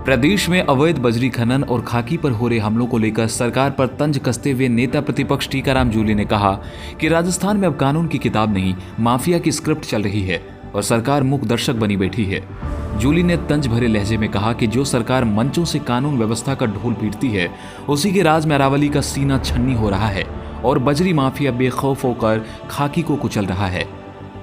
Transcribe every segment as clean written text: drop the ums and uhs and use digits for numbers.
प्रदेश में अवैध बजरी खनन और खाकी पर हो रहे हमलों को लेकर सरकार पर तंज कसते हुए नेता प्रतिपक्ष टीकाराम जूली ने कहा कि राजस्थान में अब कानून की किताब नहीं, माफिया की स्क्रिप्ट चल रही है और सरकार मूक दर्शक बनी बैठी है। जूली ने तंज भरे लहजे में कहा कि जो सरकार मंचों से कानून व्यवस्था का ढोल पीटती है, उसी के राज में अरावली का सीना छन्नी हो रहा है और बजरी माफिया बेखौफ होकर खाकी को कुचल रहा है।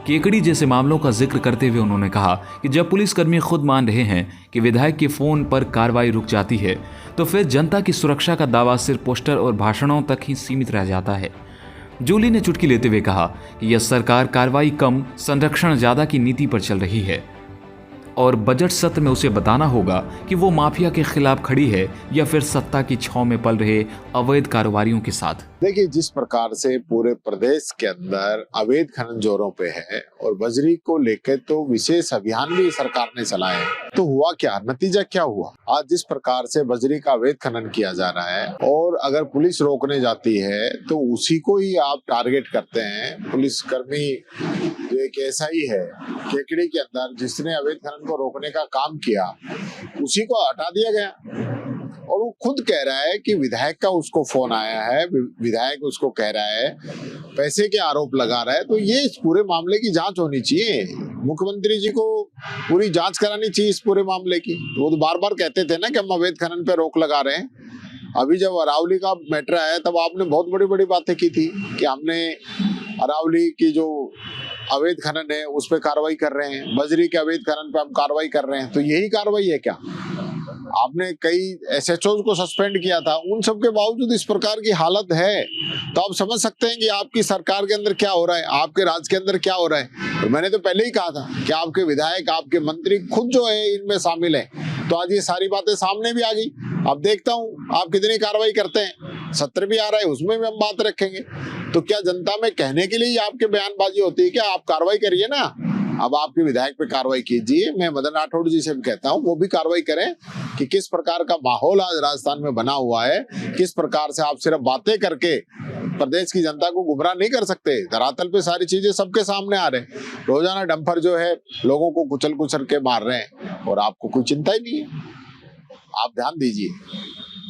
केकड़ी जैसे मामलों का जिक्र करते हुए उन्होंने कहा कि जब पुलिसकर्मी खुद मान रहे हैं कि विधायक के फोन पर कार्रवाई रुक जाती है, तो फिर जनता की सुरक्षा का दावा सिर्फ पोस्टर और भाषणों तक ही सीमित रह जाता है। जूली ने चुटकी लेते हुए कहा कि यह सरकार कार्रवाई कम, संरक्षण ज्यादा की नीति पर चल रही है और बजट सत्र में उसे बताना होगा कि वो माफिया के खिलाफ खड़ी है या फिर सत्ता की छांव में पल रहे अवैध कारोबारियों के साथ। देखिए, जिस प्रकार से पूरे प्रदेश के अंदर अवैध खनन जोरों पे है और बजरी को लेकर तो विशेष अभियान भी सरकार ने चलाए हैं, तो हुआ क्या, नतीजा क्या हुआ? आज जिस प्रकार से बजरी का अवैध खनन किया जा रहा है और अगर पुलिस रोकने जाती है तो उसी को ही आप टारगेट करते हैं। पुलिसकर्मी जो एक ऐसा ही है केकड़ी के अंदर जिसने अवैध खनन को रोकने का काम किया, उसी को हटा दिया गया और वो खुद कह रहा है कि विधायक का उसको फोन आया है, विधायक उसको कह रहा है, पैसे के आरोप लगा रहा है। तो ये इस पूरे मामले की जांच होनी चाहिए, मुख्यमंत्री जी को पूरी जांच करानी चाहिए इस पूरे मामले की। वो तो बार बार कहते थे ना कि हम अवैध खनन पे रोक लगा रहे हैं। अभी जब अरावली का मैटर आया तब आपने बहुत बड़ी बड़ी बातें की थी कि हमने अरावली की जो अवैध खनन है उस पर कार्रवाई कर रहे हैं, बजरी के अवैध खनन पे हम कार्रवाई कर रहे हैं। तो यही कार्रवाई है क्या? आपने कई एसएचओ को सस्पेंड किया था, उन सब के बावजूद इस प्रकार की हालत है, तो आप समझ सकते हैं कि आपकी सरकार के अंदर क्या हो रहा है, आपके राज्य के अंदर क्या हो रहा है। और मैंने तो पहले ही कहा था कि आपके विधायक, आपके मंत्री खुद जो है इनमें शामिल है। तो आज ये सारी बातें सामने भी आ गई। अब देखता हूँ आप कितनी कार्रवाई करते हैं। सत्र भी आ रहा है, उसमें भी हम बात रखेंगे। तो क्या जनता में कहने के लिए आपके बयानबाजी होती है? क्या आप कार्रवाई करिए ना, अब आपके विधायक पे कार्रवाई कीजिए। मैं मदन राठौड़ जी से भी कहता हूँ वो भी कार्रवाई करें कि किस प्रकार का माहौल आज राजस्थान में बना हुआ है, किस प्रकार से आप सिर्फ बातें करके प्रदेश की जनता को गुमराह नहीं कर सकते। धरातल पे सारी चीजें सबके सामने आ रहे हैं। रोजाना डंपर जो है लोगों को कुचल कुचल के मार रहे हैं और आपको कोई चिंता ही नहीं है। आप ध्यान दीजिए।